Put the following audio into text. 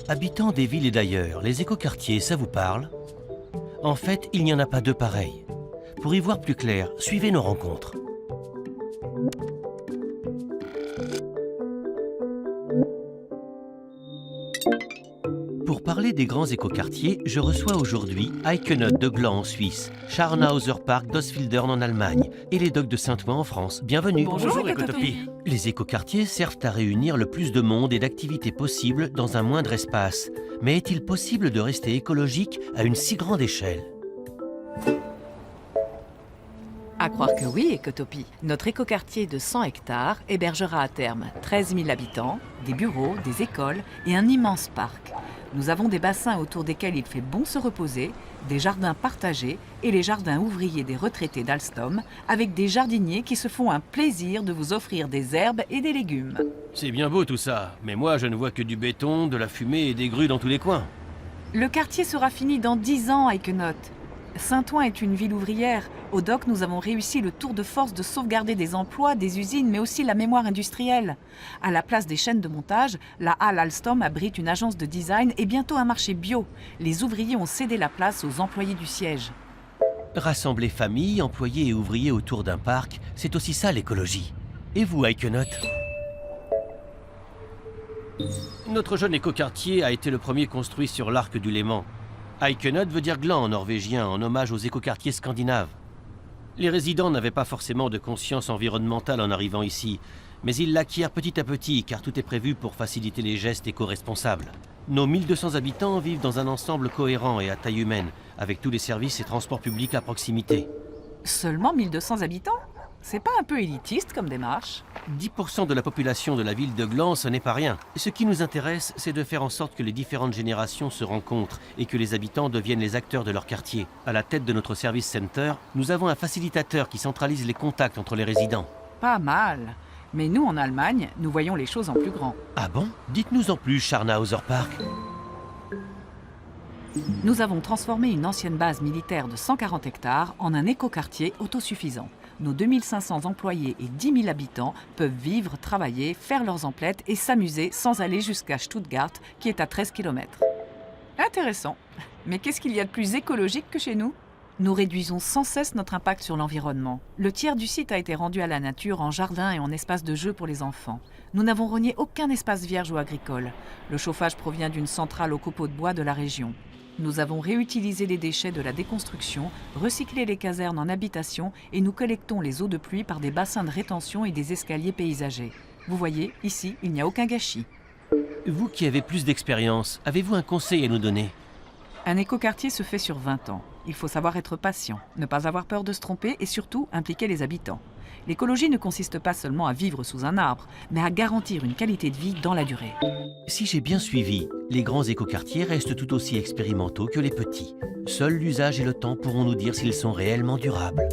Habitants des villes et d'ailleurs, les écoquartiers, ça vous parle? En fait, il n'y en a pas deux pareils. Pour y voir plus clair, suivez nos rencontres. Pour parler des grands écoquartiers, je reçois aujourd'hui Eichenot de Gland en Suisse, Scharnhauser Park d'Osfildern en Allemagne et les docks de Saint-Ouen en France. Bienvenue. Bonjour, Ecotopie. Les écoquartiers servent à réunir le plus de monde et d'activités possibles dans un moindre espace. Mais est-il possible de rester écologique à une si grande échelle? À croire que oui, Ecotopie. Notre écoquartier de 100 hectares hébergera à terme 13 000 habitants, des bureaux, des écoles et un immense parc. Nous avons des bassins autour desquels il fait bon se reposer, des jardins partagés et les jardins ouvriers des retraités d'Alstom, avec des jardiniers qui se font un plaisir de vous offrir des herbes et des légumes. C'est bien beau tout ça, mais moi je ne vois que du béton, de la fumée et des grues dans tous les coins. Le quartier sera fini dans 10 ans, Eichenot. Saint-Ouen est une ville ouvrière. Au DOC, nous avons réussi le tour de force de sauvegarder des emplois, des usines, mais aussi la mémoire industrielle. À la place des chaînes de montage, la halle Alstom abrite une agence de design et bientôt un marché bio. Les ouvriers ont cédé la place aux employés du siège. Rassembler familles, employés et ouvriers autour d'un parc, c'est aussi ça l'écologie. Et vous, Eichenot? Notre jeune écoquartier a été le premier construit sur l'arc du Léman. Eichenot veut dire gland en norvégien, en hommage aux écoquartiers scandinaves. Les résidents n'avaient pas forcément de conscience environnementale en arrivant ici, mais ils l'acquièrent petit à petit car tout est prévu pour faciliter les gestes éco-responsables. Nos 1200 habitants vivent dans un ensemble cohérent et à taille humaine, avec tous les services et transports publics à proximité. Seulement 1200 habitants? C'est pas un peu élitiste comme démarche? 10% de la population de la ville de Gland, ce n'est pas rien. Ce qui nous intéresse, c'est de faire en sorte que les différentes générations se rencontrent et que les habitants deviennent les acteurs de leur quartier. À la tête de notre service center, nous avons un facilitateur qui centralise les contacts entre les résidents. Pas mal. Mais nous, en Allemagne, nous voyons les choses en plus grand. Ah bon? Dites-nous en plus, Scharnhauser Park. Nous avons transformé une ancienne base militaire de 140 hectares en un écoquartier autosuffisant. Nos 2500 employés et 10 000 habitants peuvent vivre, travailler, faire leurs emplettes et s'amuser sans aller jusqu'à Stuttgart, qui est à 13 km. Intéressant. Mais qu'est-ce qu'il y a de plus écologique que chez nous? Nous réduisons sans cesse notre impact sur l'environnement. Le tiers du site a été rendu à la nature en jardin et en espace de jeu pour les enfants. Nous n'avons renié aucun espace vierge ou agricole. Le chauffage provient d'une centrale aux copeaux de bois de la région. Nous avons réutilisé les déchets de la déconstruction, recyclé les casernes en habitation et nous collectons les eaux de pluie par des bassins de rétention et des escaliers paysagers. Vous voyez, ici, il n'y a aucun gâchis. Vous qui avez plus d'expérience, avez-vous un conseil à nous donner? Un écoquartier se fait sur 20 ans. Il faut savoir être patient, ne pas avoir peur de se tromper et surtout impliquer les habitants. L'écologie ne consiste pas seulement à vivre sous un arbre, mais à garantir une qualité de vie dans la durée. Si j'ai bien suivi, les grands écoquartiers restent tout aussi expérimentaux que les petits. Seuls l'usage et le temps pourront nous dire s'ils sont réellement durables.